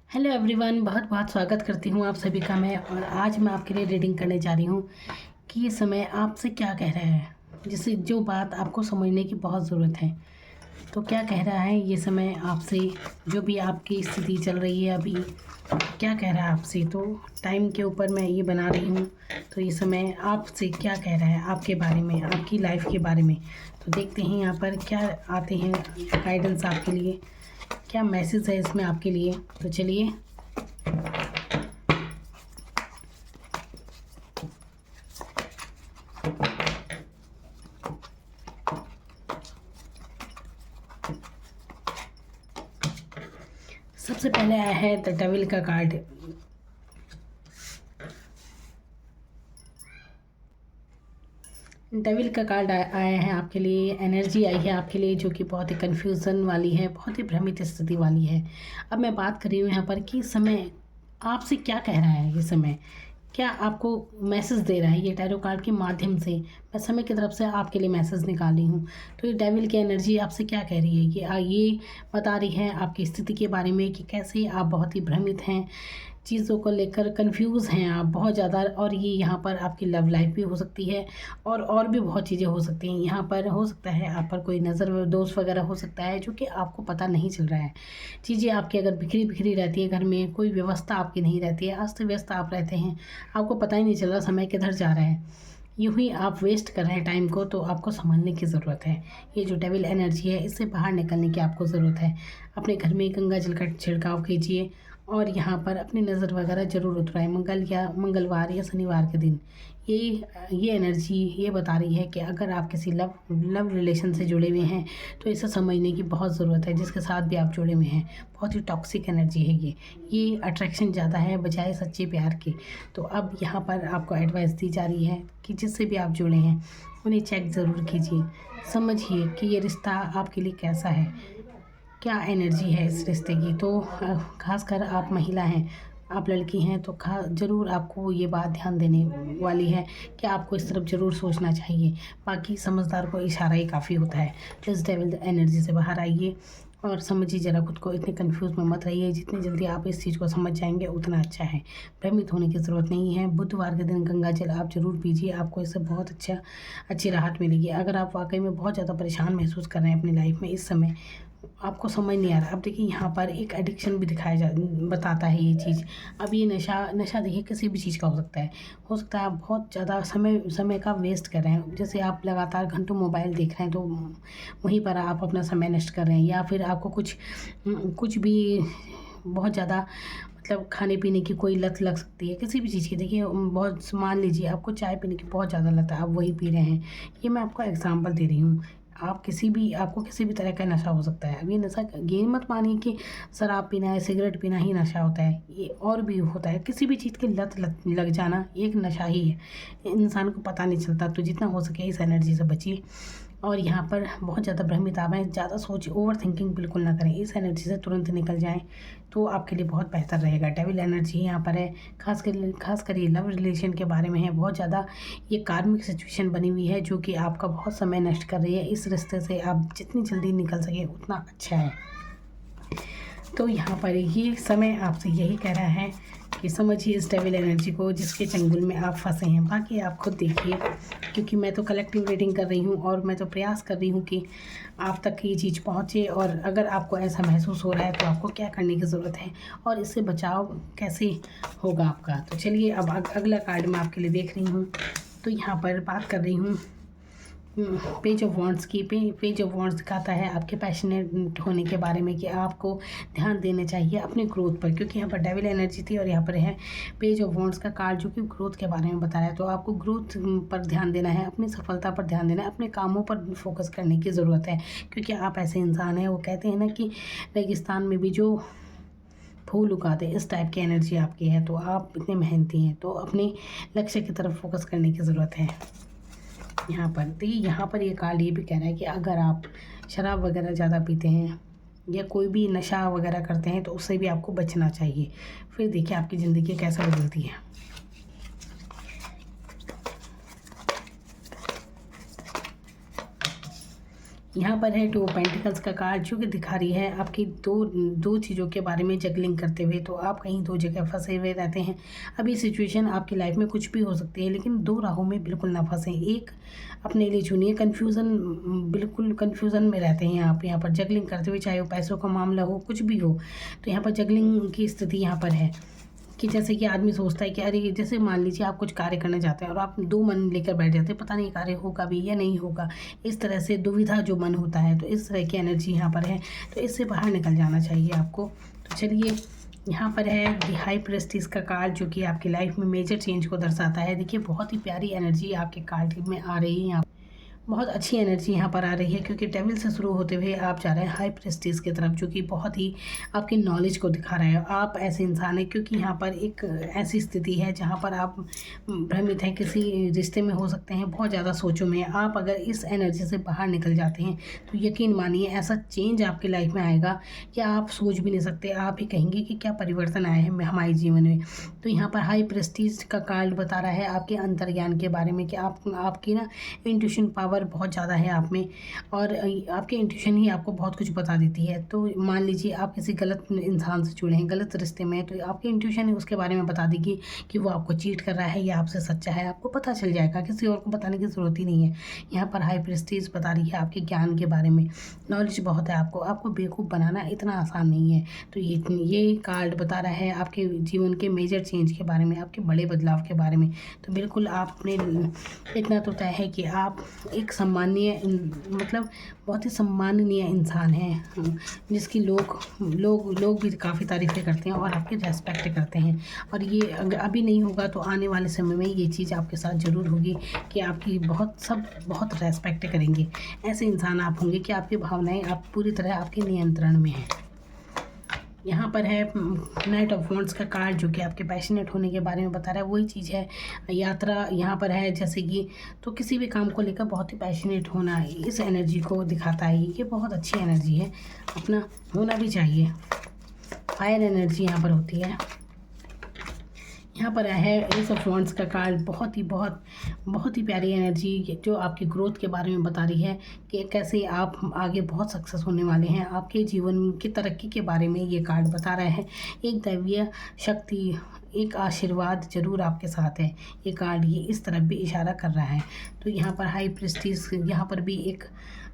Hello everyone, बहुत बहुत स्वागत करती हूँ आप सभी का मैं। और आज मैं आपके लिए रीडिंग करने जा रही हूँ कि ये समय आपसे क्या कह रहा है, जिससे जो बात आपको समझने की बहुत ज़रूरत है। तो क्या कह रहा है ये समय आपसे, जो भी आपकी स्थिति चल रही है अभी, क्या कह रहा है आपसे। तो टाइम के ऊपर मैं ये बना रही हूँ। तो ये समय आपसे क्या कह रहा है, आपके बारे में, आपकी लाइफ के बारे में। तो देखते हैं यहाँ पर क्या आते हैं गाइडेंस आपके लिए, क्या मैसेज है इसमें आपके लिए। तो चलिए, सबसे पहले आया है द डेविल का कार्ड। डेविल का कार्ड आया है आपके लिए, एनर्जी आई है आपके लिए जो कि बहुत ही कन्फ्यूज़न वाली है, बहुत ही भ्रमित स्थिति वाली है। अब मैं बात कर रही हूँ यहाँ पर कि समय आपसे क्या कह रहा है, ये समय क्या आपको मैसेज दे रहा है। ये टैरो कार्ड के माध्यम से मैं समय की तरफ से आपके लिए मैसेज निकाली हूँ। तो ये डेविल की एनर्जी आपसे क्या कह रही है, ये बता रही है आपकी स्थिति के बारे में कि कैसे आप बहुत ही भ्रमित हैं, चीज़ों को लेकर कंफ्यूज हैं आप बहुत ज़्यादा। और ये यहाँ पर आपकी लव लाइफ भी हो सकती है और भी बहुत चीज़ें हो सकती हैं। यहाँ पर हो सकता है आप पर कोई नज़र दोष वगैरह हो सकता है जो कि आपको पता नहीं चल रहा है। चीज़ें आपकी अगर बिखरी बिखरी रहती है, घर में कोई व्यवस्था आपकी नहीं रहती है, अस्त व्यस्त आप रहते हैं, आपको पता ही नहीं चल रहा समय किधर जा रहा है, यूँ ही आप वेस्ट कर रहे हैं टाइम को। तो आपको समझने की ज़रूरत है, ये जो डेविल एनर्जी है इससे बाहर निकलने की आपको ज़रूरत है। अपने घर में गंगा जल का छिड़काव कीजिए और यहाँ पर अपनी नज़र वगैरह ज़रूर उतराएं मंगलवार या शनिवार के दिन। ये एनर्जी ये बता रही है कि अगर आप किसी लव रिलेशन से जुड़े हुए हैं तो इसे समझने की बहुत ज़रूरत है। जिसके साथ भी आप जुड़े हुए हैं बहुत ही टॉक्सिक एनर्जी है ये अट्रैक्शन ज़्यादा है बजाय सच्चे प्यार के। तो अब यहाँ पर आपको एडवाइस दी जा रही है कि जिससे भी आप जुड़े हैं उन्हें चेक ज़रूर कीजिए, समझिए कि ये रिश्ता आपके लिए कैसा है, क्या एनर्जी है इस रिश्ते की। तो खासकर आप महिला हैं, आप लड़की हैं, तो ज़रूर आपको ये बात ध्यान देने वाली है कि आपको इस तरफ ज़रूर सोचना चाहिए। बाकी समझदार को इशारा ही काफ़ी होता है। तो इस डेविल एनर्जी से बाहर आइए और समझिए ज़रा खुद को, इतने कंफ्यूज में मत रहिए। जितनी जल्दी आप इस चीज़ को समझ जाएंगे उतना अच्छा है, भ्रमित होने की ज़रूरत नहीं है। बुधवार के दिन गंगा जल आप ज़रूर पीजिए, आपको इससे बहुत अच्छी राहत मिलेगी। अगर आप वाकई में बहुत ज़्यादा परेशान महसूस कर रहे हैं अपनी लाइफ में इस समय, आपको समझ नहीं आ रहा। अब देखिए यहाँ पर एक एडिक्शन भी बताता है ये चीज़। अब ये नशा देखिए किसी भी चीज़ का हो सकता है आप बहुत ज़्यादा समय का वेस्ट कर रहे हैं। जैसे आप लगातार घंटों मोबाइल देख रहे हैं तो वहीं पर आप अपना समय नष्ट कर रहे हैं। या फिर आपको कुछ भी बहुत ज़्यादा, मतलब खाने पीने की कोई लत लग सकती है किसी भी चीज़ की। देखिए बहुत, मान लीजिए आपको चाय पीने की बहुत ज़्यादा लत है, आप वही पी रहे हैं। ये मैं आपको एग्जांपल दे रही हूँ। आपको किसी भी तरह का नशा हो सकता है। अब ये नशा ये मत मानिए कि शराब पीना है, सिगरेट पीना ही नशा होता है। ये और भी होता है, किसी भी चीज़ की लत लग जाना एक नशा ही है, इंसान को पता नहीं चलता। तो जितना हो सके इस एनर्जी से बचिए। और यहाँ पर बहुत ज़्यादा भ्रमित आप हैं, ज़्यादा सोचिए, ओवर थिंकिंग बिल्कुल ना करें, इस एनर्जी से तुरंत निकल जाएं तो आपके लिए बहुत बेहतर रहेगा। डेविल एनर्जी यहाँ पर है, खासकर ये लव रिलेशन के बारे में है। बहुत ज़्यादा ये कार्मिक सिचुएशन बनी हुई है जो कि आपका बहुत समय नष्ट कर रही है। इस रिश्ते से आप जितनी जल्दी निकल सके उतना अच्छा है। तो यहाँ पर ये समय आपसे यही कह रहा है कि समझिए इस डेविल एनर्जी को जिसके चंगुल में आप फंसे हैं। बाकी आप खुद देखिए, क्योंकि मैं तो कलेक्टिव रीडिंग कर रही हूँ और मैं तो प्रयास कर रही हूँ कि आप तक ये चीज़ पहुँचे। और अगर आपको ऐसा महसूस हो रहा है तो आपको क्या करने की ज़रूरत है और इससे बचाव कैसे होगा आपका। तो चलिए अब अगला कार्ड मैं आपके लिए देख रही हूँ। तो यहाँ पर बात कर रही हूँ पेज ऑफ वॉन्ड्स की। पेज ऑफ वॉन्ड्स दिखाता है आपके पैशनेट होने के बारे में, कि आपको ध्यान देना चाहिए अपने ग्रोथ पर, क्योंकि यहाँ पर डेविल एनर्जी थी और यहाँ पर है पेज ऑफ वॉन्ड्स का कार्ड जो कि ग्रोथ के बारे में बता रहा है। तो आपको ग्रोथ पर ध्यान देना है, अपनी सफलता पर ध्यान देना है, अपने कामों पर फोकस करने की ज़रूरत है। क्योंकि आप ऐसे इंसान हैं, वो कहते हैं ना कि रेगिस्तान में भी जो फूल उगाते, इस टाइप की एनर्जी आपकी है। तो आप इतने मेहनती हैं, तो अपने लक्ष्य की तरफ फोकस करने की ज़रूरत है। यहाँ पर ये कार्ड ये भी कह रहा है कि अगर आप शराब वगैरह ज़्यादा पीते हैं या कोई भी नशा वगैरह करते हैं तो उससे भी आपको बचना चाहिए। फिर देखिए आपकी ज़िंदगी कैसे बदलती है। यहाँ पर है 2 पेंटिकल्स का कार्ड जो कि दिखा रही है आपकी दो चीज़ों के बारे में जगलिंग करते हुए। तो आप कहीं 2 जगह फंसे हुए रहते हैं। अभी सिचुएशन आपकी लाइफ में कुछ भी हो सकती है, लेकिन 2 राहों में बिल्कुल ना फंसें। एक अपने लिए चुनिए। बिल्कुल कन्फ्यूज़न में रहते हैं आप यहाँ पर जगलिंग करते हुए, चाहे वो पैसों का मामला हो, कुछ भी हो। तो यहाँ पर जगलिंग की स्थिति यहाँ पर है कि जैसे कि आदमी सोचता है कि अरे, जैसे मान लीजिए आप कुछ कार्य करने जाते हैं और आप 2 मन लेकर बैठ जाते हैं, पता नहीं कार्य होगा भी या नहीं होगा। इस तरह से दुविधा जो मन होता है, तो इस तरह की एनर्जी यहाँ पर है, तो इससे बाहर निकल जाना चाहिए आपको। तो चलिए, यहाँ पर है द हाई प्रेस्टिज का कार्ड जो कि आपकी लाइफ में मेजर चेंज को दर्शाता है। देखिए, बहुत ही प्यारी एनर्जी आपके कार्ड में आ रही है यहाँ। बहुत अच्छी एनर्जी यहाँ पर आ रही है क्योंकि डेविल से शुरू होते हुए आप जा रहे हैं हाई प्रेस्टीज की तरफ, जो कि बहुत ही आपकी नॉलेज को दिखा रहा है। आप ऐसे इंसान हैं क्योंकि यहाँ पर एक ऐसी स्थिति है जहाँ पर आप भ्रमित हैं, किसी रिश्ते में हो सकते हैं, बहुत ज़्यादा सोचों में। आप अगर इस एनर्जी से बाहर निकल जाते हैं तो यकीन मानिए ऐसा चेंज आपकी लाइफ में आएगा कि आप सोच भी नहीं सकते। आप ही कहेंगे कि क्या परिवर्तन आए हैं हमारे जीवन में। तो यहाँ पर हाई प्रेस्टीज का कार्ड बता रहा है आपके अंतर्ज्ञान के बारे में कि आपकी ना इंट्यूशन पावर बहुत ज़्यादा है आप में, और आपकी इंट्यूशन ही आपको बहुत कुछ बता देती है। तो मान लीजिए आप किसी गलत इंसान से जुड़े हैं, गलत रिश्ते में, तो आपकी इंट्यूशन ही उसके बारे में बता देगी कि वो आपको चीट कर रहा है या आपसे सच्चा है। आपको पता चल जाएगा, किसी और को बताने की ज़रूरत ही नहीं है। यहाँ पर हाई प्रेस्टीज बता रही है आपके ज्ञान के बारे में। नॉलेज बहुत है आपको बेवकूफ़ बनाना इतना आसान नहीं है। तो ये कार्ड बता रहा है आपके जीवन के मेजर चेंज के बारे में, आपके बड़े बदलाव के बारे में। तो बिल्कुल आप अपने, इतना तो तय है कि आप एक सम्मानीय, मतलब बहुत ही सम्माननीय इंसान हैं, जिसकी लोग भी काफ़ी तारीफ़ें करते हैं और आपकी रेस्पेक्ट करते हैं। और ये अगर अभी नहीं होगा तो आने वाले समय में ये चीज़ आपके साथ ज़रूर होगी कि आपकी बहुत रेस्पेक्ट करेंगे। ऐसे इंसान आप होंगे कि आपकी भावनाएं आप पूरी तरह आपके नियंत्रण में हैं। यहाँ पर है नाइट ऑफ वॉन्ड्स का कार्ड जो कि आपके पैशनेट होने के बारे में बता रहा है। वही चीज़ है, यात्रा यहाँ पर है जैसे कि, तो किसी भी काम को लेकर बहुत ही पैशनेट होना इस एनर्जी को दिखाता है। ये बहुत अच्छी एनर्जी है, अपना होना भी चाहिए। फायर एनर्जी यहाँ पर होती है। यहाँ पर है एस ऑफ वॉन्ड्स का कार्ड, बहुत ही प्यारी एनर्जी जो आपकी ग्रोथ के बारे में बता रही है कि कैसे आप आगे बहुत सक्सेस होने वाले हैं। आपके जीवन की तरक्की के बारे में ये कार्ड बता रहा है। एक दैवीय शक्ति, एक आशीर्वाद जरूर आपके साथ है। ये कार्ड ये इस तरफ भी इशारा कर रहा है। तो यहाँ पर हाई प्रेस्टीज, यहाँ पर भी एक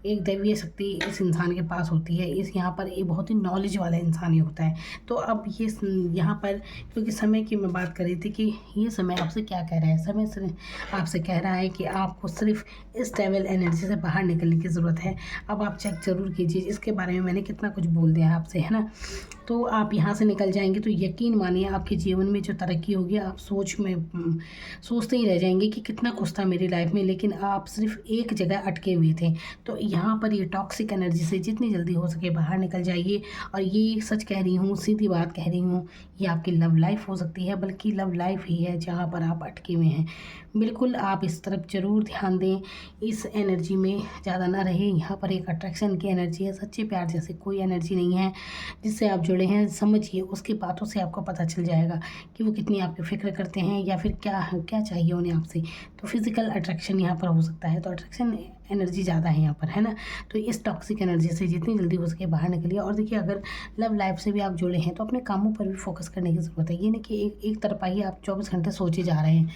दैवीय शक्ति इस इंसान के पास होती है। यहाँ पर एक बहुत ही नॉलेज वाला इंसान ही होता है। तो अब ये यहाँ पर, क्योंकि समय की मैं बात कर रही थी कि ये समय आपसे क्या कह रहा है। समय से आपसे कह रहा है कि आपको सिर्फ इस डेविल एनर्जी से बाहर निकलने की ज़रूरत है। अब आप चेक ज़रूर कीजिए, इसके बारे में मैंने कितना कुछ बोल दिया है आपसे, है ना। तो आप यहाँ से निकल जाएंगे तो यकीन मानिए आपके जीवन में जो तरक्की होगी, आप सोचते ही रह जाएंगे कि कितना कुछ था मेरी लाइफ में, लेकिन आप सिर्फ एक जगह अटके हुए थे। तो यहाँ पर ये टॉक्सिक एनर्जी से जितनी जल्दी हो सके बाहर निकल जाइए। और ये सच कह रही हूँ, सीधी बात कह रही हूँ, ये आपकी लव लाइफ हो सकती है, बल्कि लव लाइफ ही है जहाँ पर आप अटके हुए हैं। बिल्कुल आप इस तरफ ज़रूर ध्यान दें, इस एनर्जी में ज़्यादा ना रहे। यहाँ पर एक अट्रैक्शन की एनर्जी है, सच्चे प्यार जैसे कोई एनर्जी नहीं है जिससे आप जुड़े हैं। समझिए, उसकी बातों से आपको पता चल जाएगा कि वो कितनी आपकी फ़िक्र करते हैं या फिर क्या चाहिए उन्हें आपसे। तो फिज़िकल अट्रैक्शन यहाँ पर हो सकता है। तो अट्रैक्शन एनर्जी ज़्यादा है यहाँ पर, है ना। तो इस टॉक्सिक एनर्जी से जितनी जल्दी हो सके बाहर निकलिए। और देखिए, अगर लव लाइफ से भी आप जुड़े हैं तो अपने कामों पर भी फोकस करने की ज़रूरत है। ये नहीं कि एक तरफा ही आप 24 घंटे सोचे जा रहे हैं।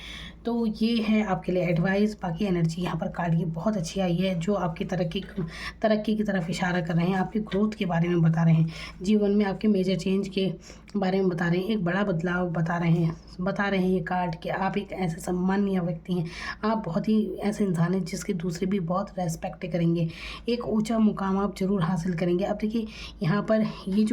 तो ये है आपके लिए एडवाइस। बाकी एनर्जी यहाँ पर कार्ड की बहुत अच्छी आई है, जो आपकी तरक्की की तरफ इशारा कर रहे हैं, आपकी ग्रोथ के बारे में बता रहे हैं, जीवन में आपके मेजर चेंज के बारे में बता रहे हैं, एक बड़ा बदलाव बता रहे हैं ये कार्ड कि आप एक ऐसे सम्मानीय व्यक्ति हैं। आप बहुत ही ऐसे इंसान हैं जिसके दूसरे भी बहुत रेस्पेक्ट करेंगे। एक ऊंचा मुकाम आप जरूर हासिल करेंगे। अब देखिए, यहाँ पर ये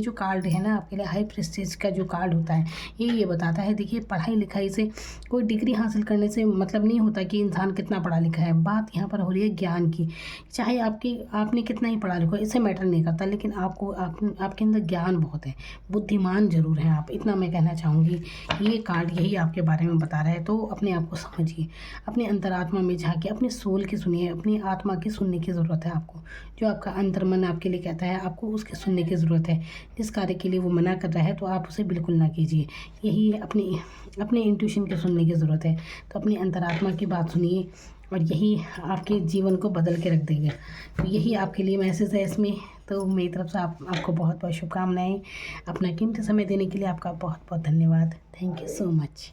जो कार्ड है ना आपके लिए, हाई प्रेस्टीज का जो कार्ड होता है, ये बताता है। देखिए, पढ़ाई लिखाई से, कोई डिग्री हासिल करने से मतलब नहीं होता कि इंसान कितना पढ़ा लिखा है। बात यहाँ पर हो रही है ज्ञान की। चाहे आपने कितना ही पढ़ा लिखा, इससे मैटर नहीं करता, लेकिन आपके अंदर ज्ञान बहुत है, बुद्धिमान जरूर हैं आप, इतना मैं कहना चाहूँगी। ये कार्ड यही आपके बारे में बता रहा है। तो अपने आप को समझिए, अपने अंतरात्मा में झांकिए, अपने सोल की सुनिए, अपनी आत्मा की सुनने की ज़रूरत है आपको। जो आपका अंतर्मन आपके लिए कहता है, आपको उसके सुनने की ज़रूरत है। जिस कार्य के लिए वो मना कर रहा है तो आप उसे बिल्कुल ना कीजिए। यही है, अपने इंट्यूशन के सुनने की ज़रूरत है। तो अपनी अंतरात्मा की बात सुनिए, और यही आपके जीवन को बदल के रख देगा। तो यही आपके लिए मैसेज है इसमें। तो मेरी तरफ से आपको बहुत बहुत शुभकामनाएं। अपना कीमती समय देने के लिए आपका बहुत बहुत धन्यवाद। Thank you so much.